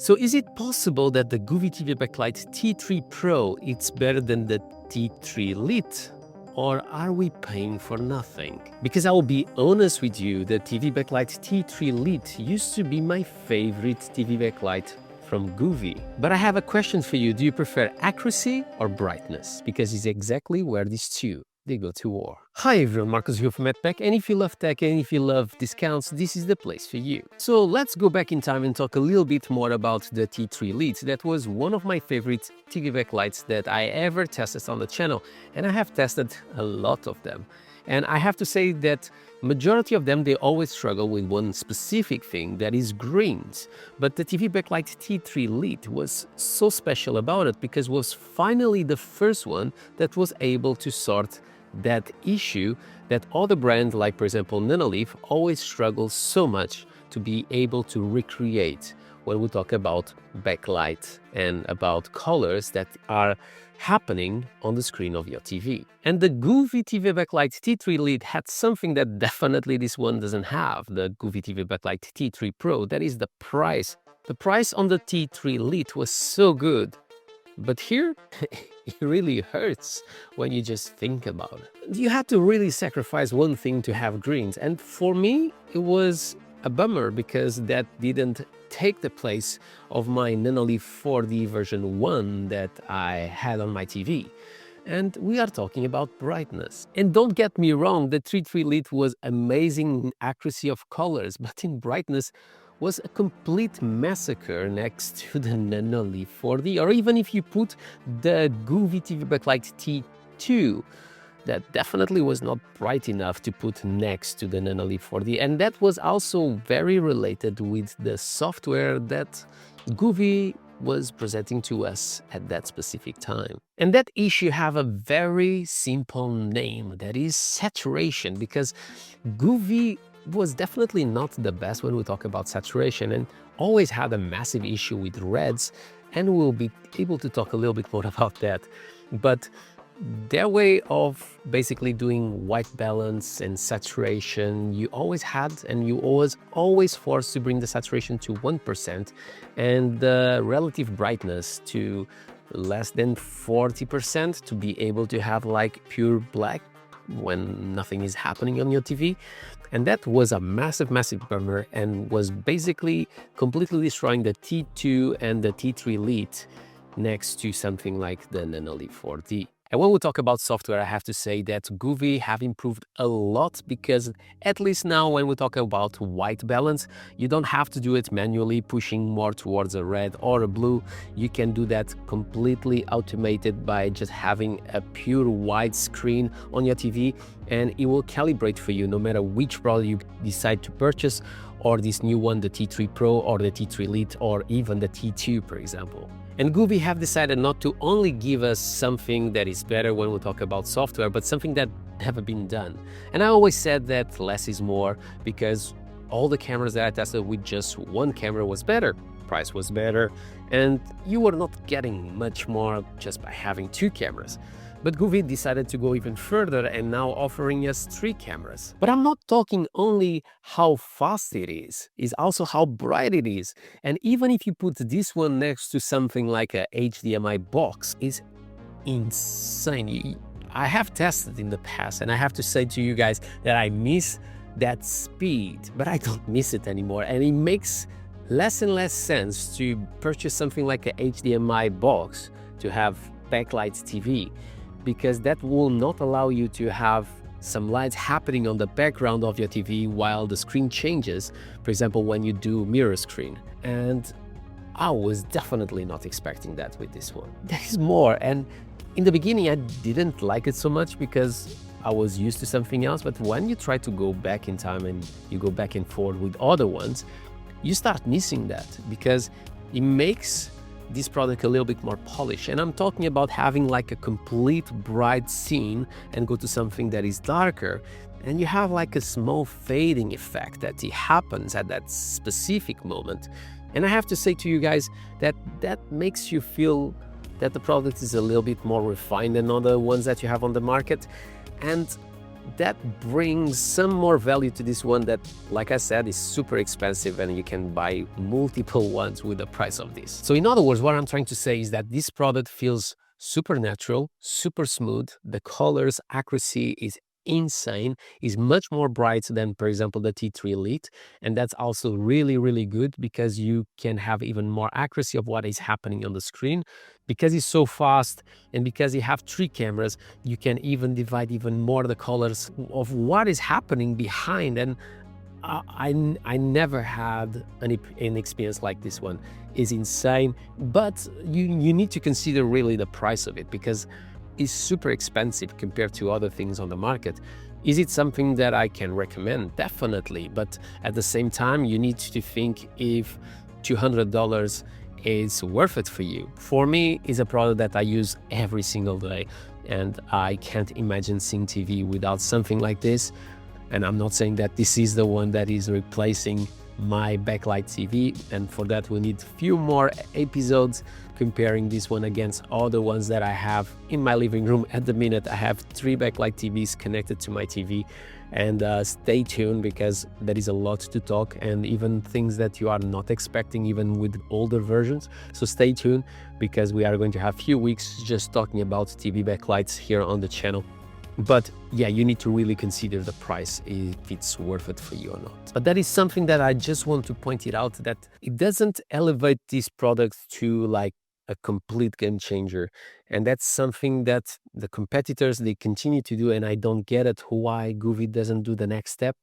So is it possible that the Govee TV backlight T3 Pro is better than the T3 Lite? Or are we paying for nothing? Because I will be honest with you, the TV backlight T3 Lite used to be my favorite TV backlight from Govee. But I have a question for you. Do you prefer accuracy or brightness? Because it's exactly where these two they go to war. Hi everyone, Marcus here from MedTech, and if you love tech and if you love discounts, this is the place for you. So let's go back in time and talk a little bit more about the T3 Lite. That was one of my favorite TV backlights that I ever tested on the channel, and I have tested a lot of them. And I have to say that majority of them, they always struggle with one specific thing, that is greens. But the TV backlight T3 Lite was so special about it because it was finally the first one that was able to sort that issue that other brands, like for example Nanolith, always struggle so much to be able to recreate when we talk about backlight and about colors that are happening on the screen of your TV. And the Govee TV backlight T3 Lite had something that definitely this one doesn't have, the Govee TV backlight T3 Pro, that is the price. The price on the T3 Lite was so good. But here, it really hurts when you just think about it. You had to really sacrifice one thing to have greens, and for me, it was a bummer because that didn't take the place of my Nanolith 4D version 1 that I had on my TV. And we are talking about brightness. And don't get me wrong, the T3 Lite was amazing in accuracy of colors, but in brightness, was a complete massacre next to the Nanolith 4D, or even if you put the Govee TV backlight T2, that definitely was not bright enough to put next to the Nanolith 4D. And that was also very related with the software that Govee was presenting to us at that specific time. And that issue have a very simple name, that is saturation, because Govee was definitely not the best when we talk about saturation and always had a massive issue with reds, and we'll be able to talk a little bit more about that. But their way of basically doing white balance and saturation, you always had, and you was always forced to bring the saturation to 1% and the relative brightness to less than 40% to be able to have like pure black when nothing is happening on your TV. And that was a massive bummer and was basically completely destroying the T2 and the T3 Lite next to something like the Nanolith 4D. And when we talk about software, I have to say that Govee have improved a lot, because at least now when we talk about white balance, you don't have to do it manually, pushing more towards a red or a blue. You can do that completely automated by just having a pure white screen on your TV, and it will calibrate for you no matter which product you decide to purchase, or this new one, the T3 Pro or the T3 Lite or even the T2, for example. And Govee have decided not to only give us something that is better when we talk about software, but something that never been done. And I always said that less is more, because all the cameras that I tested with just one camera was better, price was better, and you were not getting much more just by having two cameras. But Govee decided to go even further and now offering us 3 cameras. But I'm not talking only how fast it is, it's also how bright it is. And even if you put this one next to something like a HDMI box, it's insane. I have tested in the past, and I have to say to you guys that I miss that speed, but I don't miss it anymore. And it makes less and less sense to purchase something like a HDMI box to have backlight TV, because that will not allow you to have some lights happening on the background of your TV while the screen changes, for example, when you do mirror screen. And I was definitely not expecting that with this one. There is more, and in the beginning I didn't like it so much because I was used to something else, but when you try to go back in time and you go back and forth with other ones, you start missing that, because it makes this product a little bit more polished. And I'm talking about having like a complete bright scene and go to something that is darker, and you have like a small fading effect that it happens at that specific moment. And I have to say to you guys that that makes you feel that the product is a little bit more refined than other ones that you have on the market. And that brings some more value to this one that, like I said, is super expensive, and you can buy multiple ones with the price of this. So in other words, what I'm trying to say is that this product feels super natural, super smooth. The colors accuracy is insane, is much more bright than, for example, the T3 Lite, and that's also really good because you can have even more accuracy of what is happening on the screen. Because it's so fast and because you have 3 cameras, you can even divide even more the colors of what is happening behind. And I never had an experience like this one. It's insane, but you need to consider really the price of it, because it's super expensive compared to other things on the market. Is it something that I can recommend? Definitely, but at the same time, you need to think if $200 is worth it for you. For me, it's a product that I use every single day, and I can't imagine seeing TV without something like this. And I'm not saying that this is the one that is replacing my backlight TV, and for that we need a few more episodes comparing this one against all the ones that I have in my living room. At the minute, I have 3 backlight TVs connected to my TV, and stay tuned because there is a lot to talk, and even things that you are not expecting even with older versions. So stay tuned because we are going to have a few weeks just talking about TV backlights here on the channel. But yeah, you need to really consider the price, if it's worth it for you or not. But that is something that I just want to point it out, that it doesn't elevate these products to like a complete game changer. And that's something that the competitors, they continue to do, and I don't get it why Govee doesn't do the next step.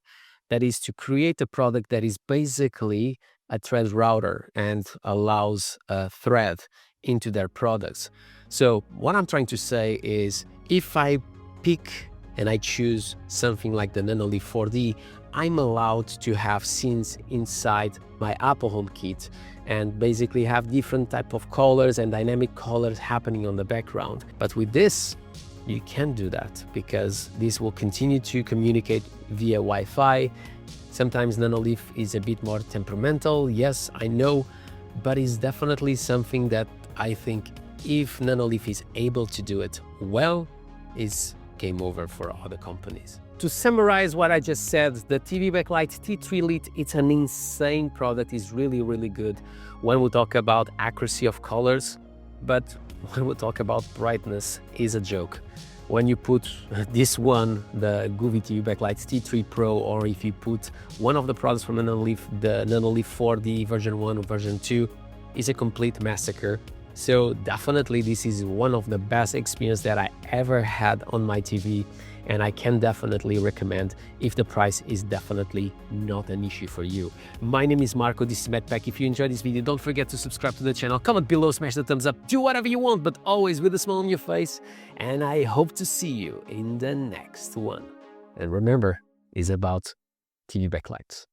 That is to create a product that is basically a thread router and allows a thread into their products. So what I'm trying to say is, if I pick and I choose something like the Nanoleaf 4D, I'm allowed to have scenes inside my Apple HomeKit and basically have different type of colors and dynamic colors happening on the background. But with this, you can't do that, because this will continue to communicate via Wi-Fi. Sometimes Nanoleaf is a bit more temperamental, yes, I know, but it's definitely something that I think if Nanoleaf is able to do it well, is game over for other companies. To summarize what I just said, the TV backlight T3 Lite, it's an insane product. It's really good when we talk about accuracy of colors, but when we talk about brightness, is a joke. When you put this one, the Govee TV backlight T3 Pro, or if you put one of the products from Nanoleaf, the Nanoleaf 4D version 1 or version 2, is a complete massacre. So definitely this is one of the best experiences that I ever had on my TV, and I can definitely recommend if the price is definitely not an issue for you. My name is Marco, this is MedPack. If you enjoyed this video, don't forget to subscribe to the channel, comment below, smash the thumbs up, do whatever you want, but always with a smile on your face, and I hope to see you in the next one. And remember, it's about TV backlights.